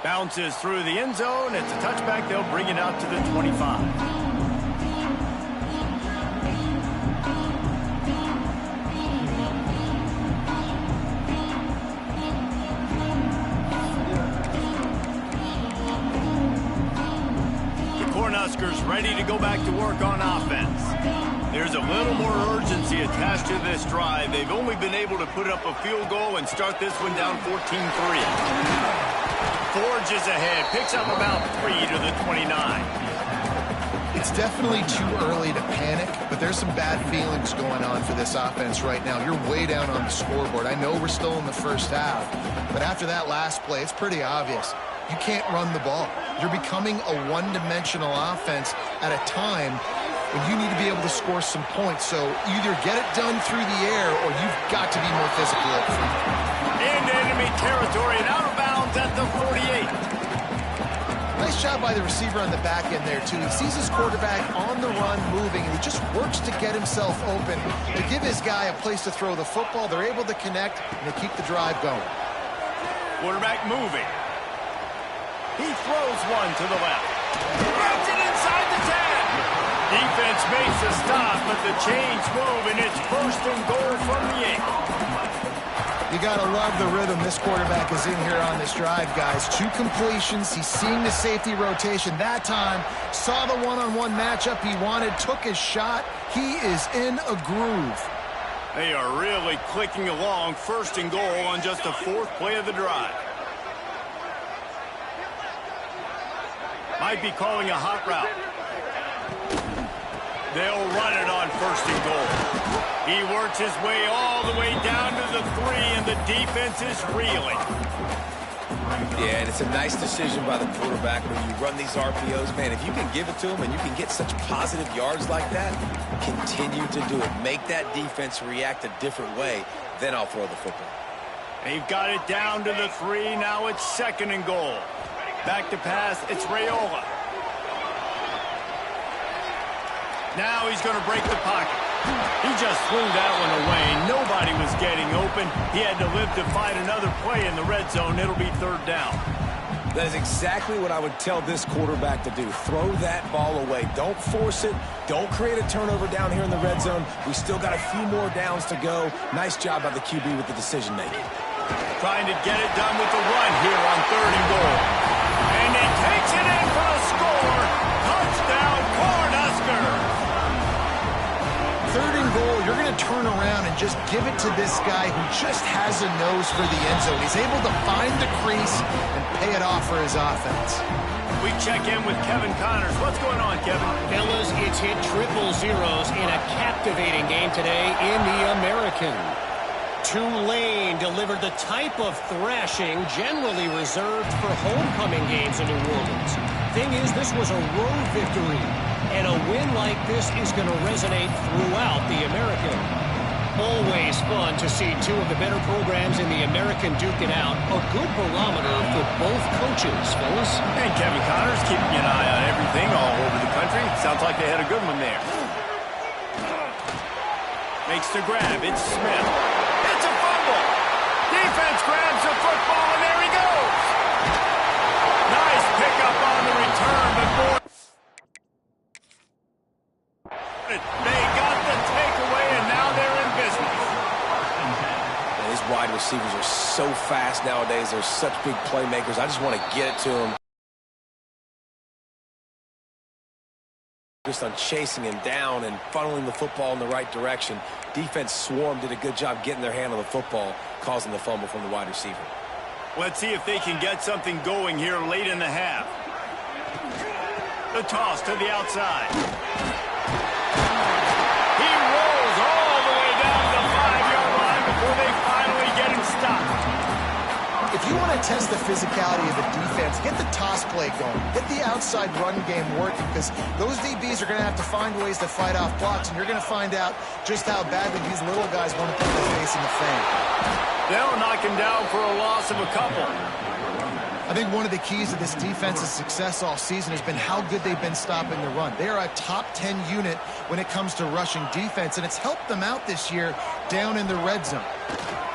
Bounces through the end zone. It's a touchback. They'll bring it out to the 25. Cornhuskers ready to go back to work on offense. There's a little more urgency attached to this drive. They've only been able to put up a field goal and start this one down 14-3. Forges ahead, picks up about 3 to the 29. It's definitely too early to panic, but there's some bad feelings going on for this offense right now. You're way down on the scoreboard. I know we're still in the first half, but after that last play, it's pretty obvious. You can't run the ball. You're becoming a one-dimensional offense at a time when you need to be able to score some points. So either get it done through the air or you've got to be more physical up front. Into enemy territory and out of bounds at the 48. Nice job by the receiver on the back end there, too. He sees his quarterback on the run moving, and he just works to get himself open. To give his guy a place to throw the football, they're able to connect, and they keep the drive going. Quarterback moving. He throws one to the left. Gets it inside the 10. Defense makes a stop, but the chains move, and it's 1st and goal from the 8. You got to love the rhythm this quarterback is in here on this drive, guys. 2 completions. He's seeing the safety rotation that time. Saw the one-on-one matchup he wanted, took his shot. He is in a groove. They are really clicking along. 1st and goal on just the 4th play of the drive. Might be calling a hot route. They'll run it on 1st and goal. He works his way all the way down to the 3, and the defense is reeling. Yeah, and it's a nice decision by the quarterback when you run these RPOs. Man, if you can give it to him and you can get such positive yards like that, continue to do it. Make that defense react a different way, then I'll throw the football. They've got it down to the 3. Now it's 2nd and goal. Back to pass, it's Raiola. Now he's going to break the pocket. He just threw that one away. Nobody was getting open. He had to live to fight another play in the red zone. It'll be 3rd down. That is exactly what I would tell this quarterback to do. Throw that ball away. Don't force it. Don't create a turnover down here in the red zone. We still got a few more downs to go. Nice job by the QB with the decision making. Trying to get it done with the run here on 3rd and goal. And he takes it in for a score. Touchdown, Cornhusker. 3rd and goal, you're going to turn around and just give it to this guy who just has a nose for the end zone. He's able to find the crease and pay it off for his offense. We check in with Kevin Connors. What's going on, Kevin? Fellas, it's hit 000 in a captivating game today in the American. Tulane delivered the type of thrashing generally reserved for homecoming games in New Orleans. Thing is, this was a road victory, and a win like this is going to resonate throughout the American. Always fun to see 2 of the better programs in the American duke it out. A good barometer for both coaches, fellas. And Kevin Connors keeping an eye on everything all over the country. Sounds like they had a good one there. Makes the grab. It's Smith. It's a fumble. Defense grabs the football, and there he goes. Nice pickup on the return, but more. They got the takeaway, and now they're in business. Man, these wide receivers are so fast nowadays. They're such big playmakers. I just want to get it to them. Just on chasing him down and funneling the football in the right direction. Defense swarm did a good job getting their hand on the football, causing the fumble from the wide receiver. Let's see if they can get something going here late in the half. The toss to the outside. He rolls all the way down to the 5-yard line before they finally get him stopped. If you want to test the physicality of the defense, get the toss play going. Get the outside run game working, because those DBs are going to have to find ways to fight off blocks, and you're going to find out just how badly these little guys want to put their face in the fan. They'll knock him down for a loss of a couple. I think one of the keys to this defense's success all season has been how good they've been stopping the run. They are a top 10 unit when it comes to rushing defense, and it's helped them out this year down in the red zone.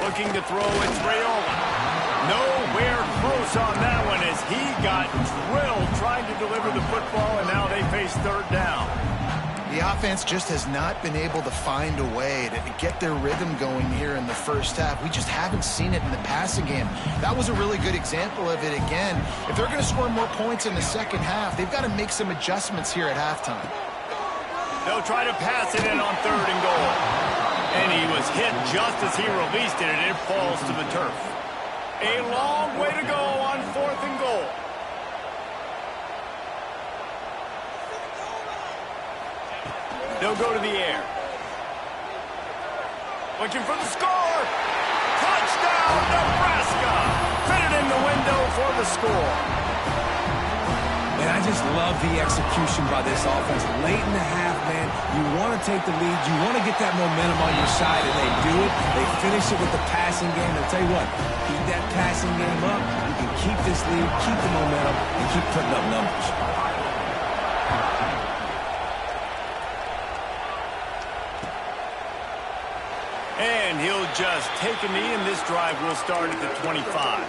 Looking to throw, it's Raiola. Nowhere close on that one as he got drilled trying to deliver the football, and now they face third down. The offense just has not been able to find a way to get their rhythm going here in the first half. We just haven't seen it in the passing game. That was a really good example of it again. If they're going to score more points in the second half, they've got to make some adjustments here at halftime. They'll try to pass it in on third and goal. And he was hit just as he released it, and it falls to the turf. A long way to go on fourth and goal. They'll go to the air. Looking for the score. Touchdown, Nebraska. Fitted in the window for the score. And I just love the execution by this offense. Late in the half, man, you want to take the lead. You want to get that momentum on your side, and they do it. They finish it with the passing game. I'll tell you what, keep that passing game up. You can keep this lead, keep the momentum, and keep putting up numbers. And he'll just take a knee, and this drive will start at the 25.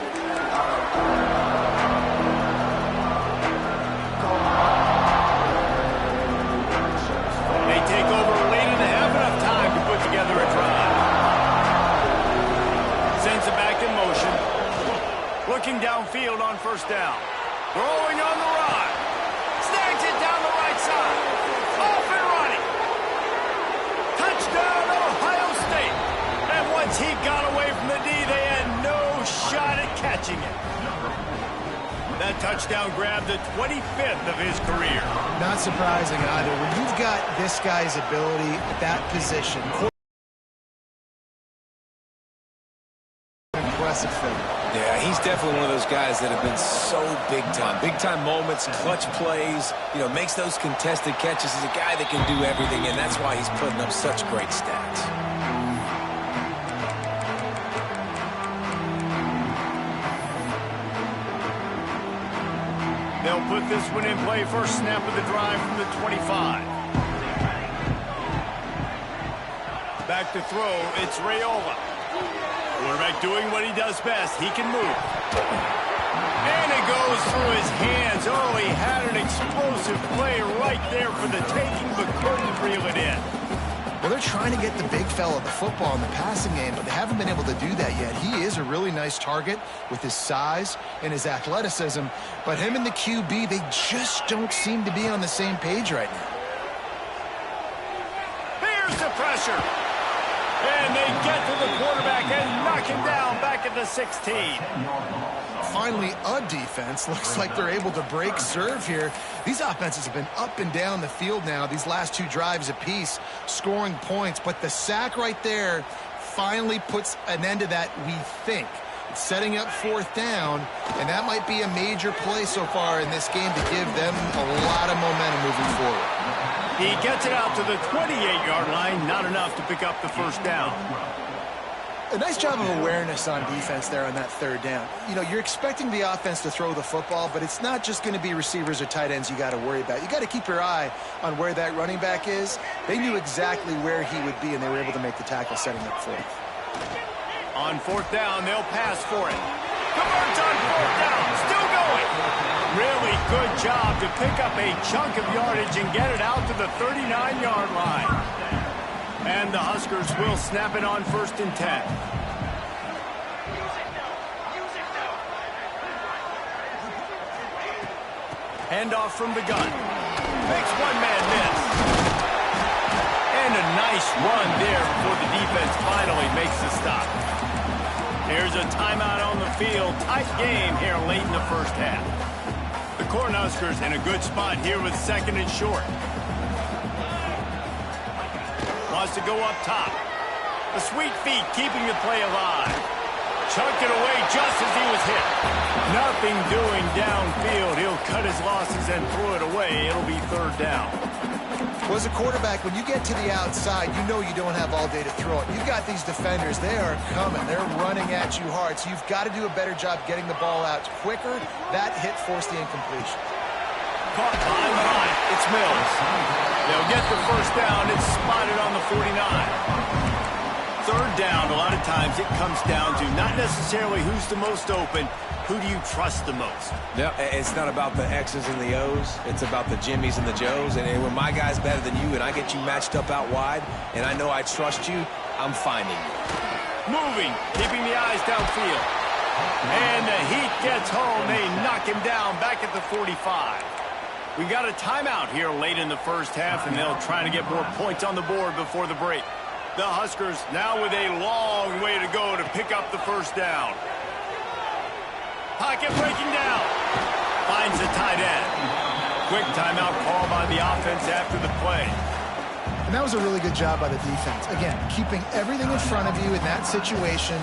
They take over late in the half, enough time to put together a drive. Sends it back in motion. Looking downfield on first down. Throwing on the run. Snags it down the right side. Off and running. Touchdown, Ohio State. And once he got away from the D, they had no shot at catching it. That touchdown grabbed the 25th of his career. Not surprising either. When you've got this guy's ability at that position, impressive thing. Yeah, he's definitely one of those guys that have been so big time. Big time moments, clutch plays, makes those contested catches. He's a guy that can do everything, and that's why he's putting up such great stats. They'll put this one in play. First snap of the drive from the 25. Back to throw. It's Raiola. Quarterback doing what he does best. He can move. And it goes through his hands. Oh, he had an explosive play right there for the taking, but couldn't reel it in. Well, they're trying to get the big fella the football in the passing game, but they haven't been able to do that yet. He is a really nice target with his size and his athleticism, but him and the QB, they just don't seem to be on the same page right now. Here's the pressure. And they get to the quarterback and knock him down back at the 16. Finally, a defense. Looks like they're able to break serve here. These offenses have been up and down the field now, these last two drives apiece, scoring points. But the sack right there finally puts an end to that, we think. It's setting up fourth down, and that might be a major play so far in this game to give them a lot of momentum moving forward. He gets it out to the 28-yard line, not enough to pick up the first down. A nice job of awareness on defense there on that third down. You're expecting the offense to throw the football, but it's not just going to be receivers or tight ends you got to worry about. You got to keep your eye on where that running back is. They knew exactly where he would be, and they were able to make the tackle setting up fourth. On fourth down, they'll pass for it. Converts on fourth down, still going. Really good job to pick up a chunk of yardage and get it out to the 39-yard line. And the Huskers will snap it on 1st and 10. Handoff from the gun. Makes one man miss. And a nice run there before the defense finally makes the stop. Here's a timeout on the field. Tight game here late in the first half. The Cornhuskers in a good spot here with 2nd and short. Wants to go up top. The sweet feet keeping the play alive. Chucked it away just as he was hit. Nothing doing downfield. He'll cut his losses and throw it away. It'll be 3rd down. Well, as a quarterback, when you get to the outside, you know you don't have all day to throw it. You've got these defenders. They are coming. They're running at you hard. So you've got to do a better job getting the ball out quicker. That hit forced the incompletion. Caught behind the line. It's Mills. They'll get the first down. It's spotted on the 49. 3rd down. A lot of of times it comes down to not necessarily who's the most open, who do you trust the most? Yeah, it's not about the X's and the O's. It's about the Jimmys and the Joes. And when my guy's better than you and I get you matched up out wide and I know I trust you, I'm finding you. Moving, keeping the eyes downfield. And the Heat gets home. They knock him down back at the 45. We got a timeout here late in the first half, and they'll try to get more points on the board before the break. The Huskers now with a long way to go to pick up the first down. Pocket breaking down. Finds the tight end. Quick timeout call by the offense after the play. And that was a really good job by the defense. Again, keeping everything in front of you in that situation,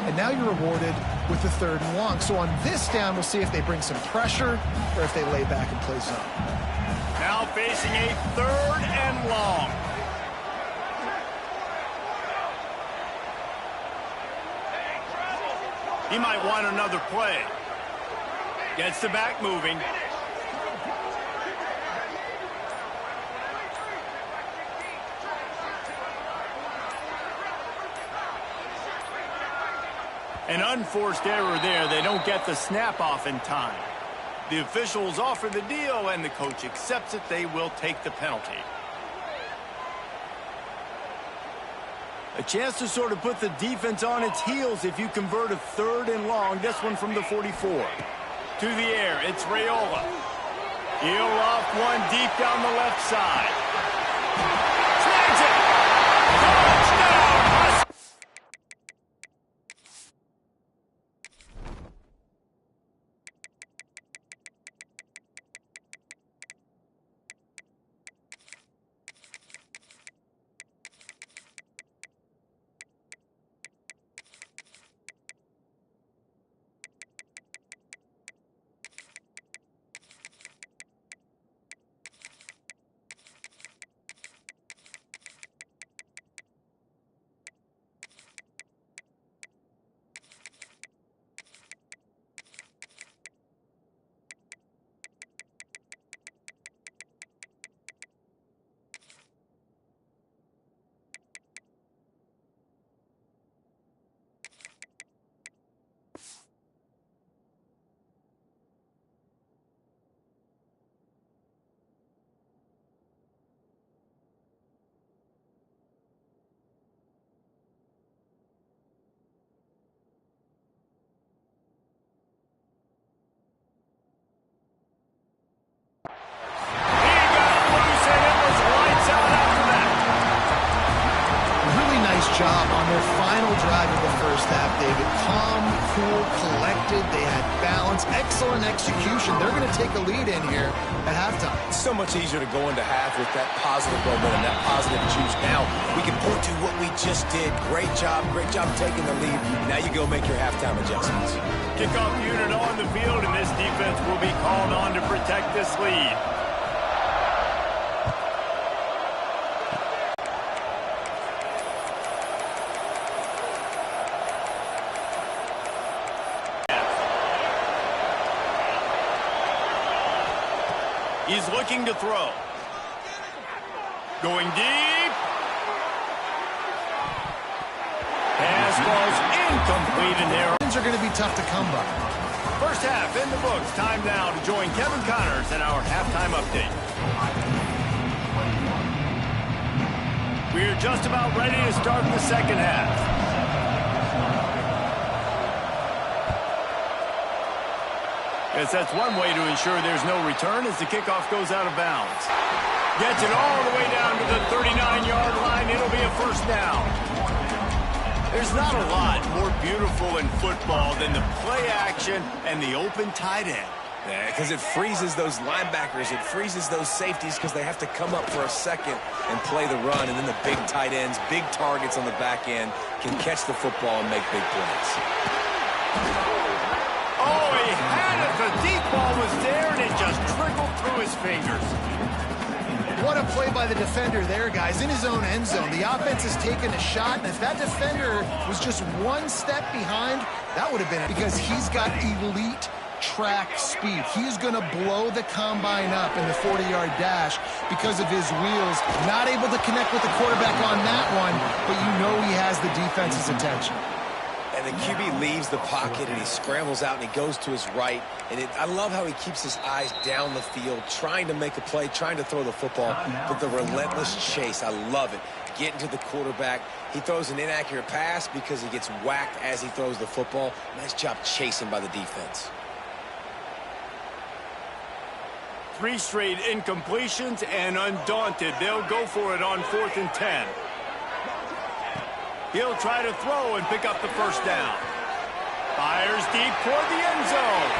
and now you're rewarded with the 3rd and long. So on this down, we'll see if they bring some pressure or if they lay back and play zone. Now facing a 3rd and long. He might want another play. Gets the back moving. An unforced error there. They don't get the snap off in time. The officials offer the deal, and the coach accepts it. They will take the penalty. A chance to sort of put the defense on its heels if you convert a 3rd and long. This one from the 44. To the air, it's Raiola. He'll off one deep down the left side. Snags it! Touchdown! Job on their final drive of the first half, David. Calm, cool, collected. They had balance, excellent execution. They're going to take a lead in here at halftime. It's so much easier to go into half with that positive momentum, that positive juice. Now we can point to what we just did. Great job taking the lead. Now you go make your halftime adjustments. Kickoff unit on the field, and this defense will be called on to protect this lead. He's looking to throw. Going deep. Pass falls incomplete, and there Are going to be tough to come by. First half in the books. Time now to join Kevin Connors in our halftime update. We're just about ready to start the second half. Yes, that's one way to ensure there's no return as the kickoff goes out of bounds. Gets it all the way down to the 39-yard line. It'll be a first down. There's not a lot more beautiful in football than the play action and the open tight end. Yeah, because it freezes those linebackers. It freezes those safeties because they have to come up for a second and play the run. And then the big tight ends, big targets on the back end can catch the football and make big plays. Oh, he had it. The deep ball was there, and it just trickled through his fingers. What a play by the defender there, guys. In his own end zone, the offense has taken a shot, and if that defender was just one step behind, that would have been it, because he's got elite track speed. He's going to blow the combine up in the 40-yard dash because of his wheels. Not able to connect with the quarterback on that one, but you know he has the defense's attention. And the QB leaves the pocket, and he scrambles out, and he goes to his right. And I love how he keeps his eyes down the field, trying to make a play, trying to throw the football, but the relentless chase, I love it. Getting to the quarterback. He throws an inaccurate pass because he gets whacked as he throws the football. Nice job chasing by the defense. 3 straight incompletions, and undaunted, they'll go for it on 4th and 10. He'll try to throw and pick up the first down. Fires deep toward the end zone.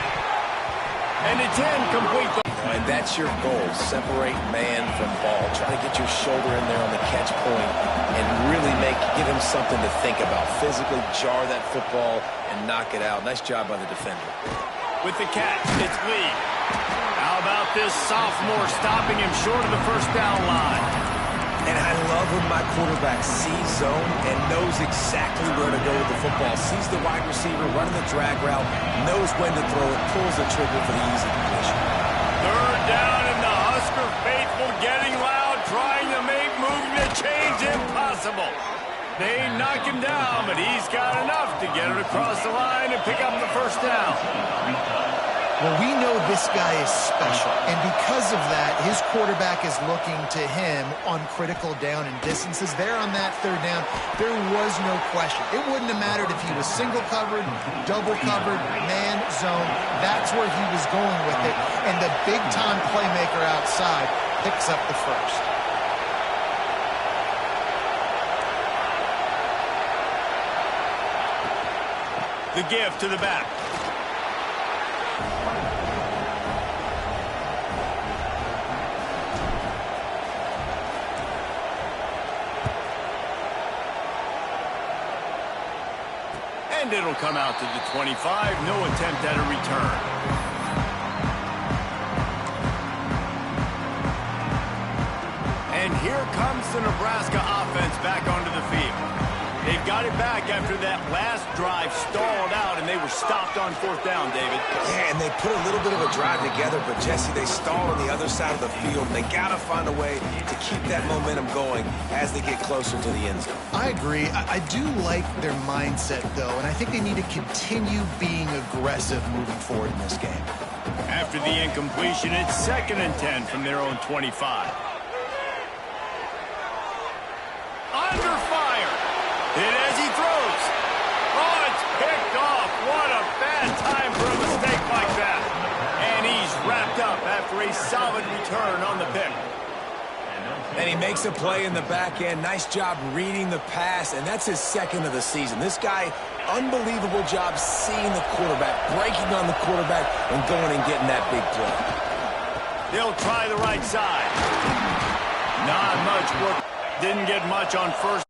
And it's incomplete. And that's your goal. Separate man from ball. Try to get your shoulder in there on the catch point and really give him something to think about. Physically jar that football and knock it out. Nice job by the defender. With the catch, it's Lee. How about this sophomore stopping him short of the first down line? And I love when my quarterback sees zone and knows exactly where to go with the football. Sees the wide receiver running the drag route, knows when to throw it, pulls the trigger for the easy completion. 3rd down, and the Husker faithful getting loud, trying to make moving the chains impossible. They knock him down, but he's got enough to get it across the line and pick up the first down. Well, we know this guy is special, and because of that, his quarterback is looking to him on critical down and distances. There on that 3rd down, there was no question. It wouldn't have mattered if he was single covered, double covered, man, zone. That's where he was going with it, and the big-time playmaker outside picks up the first. The give to the back. And it'll come out to the 25. No attempt at a return. And here comes the Nebraska offense back onto the field. They've got it back after that last drive stalled out, and they were stopped on 4th down, David. Yeah, and they put a little bit of a drive together, but, Jesse, they stall on the other side of the field. They got to find a way to keep that momentum going as they get closer to the end zone. I agree. I do like their mindset, though, and I think they need to continue being aggressive moving forward in this game. After the incompletion, it's 2nd and 10 from their own 25. Under fire. Hit as he throws. Oh, it's picked off. What a bad time for a mistake like that. And he's wrapped up after a solid return on the pick. And he makes a play in the back end. Nice job reading the pass, and that's his 2nd of the season. This guy, unbelievable job seeing the quarterback, breaking on the quarterback, and going and getting that big play. They'll try the right side. Not much work. Didn't get much on first.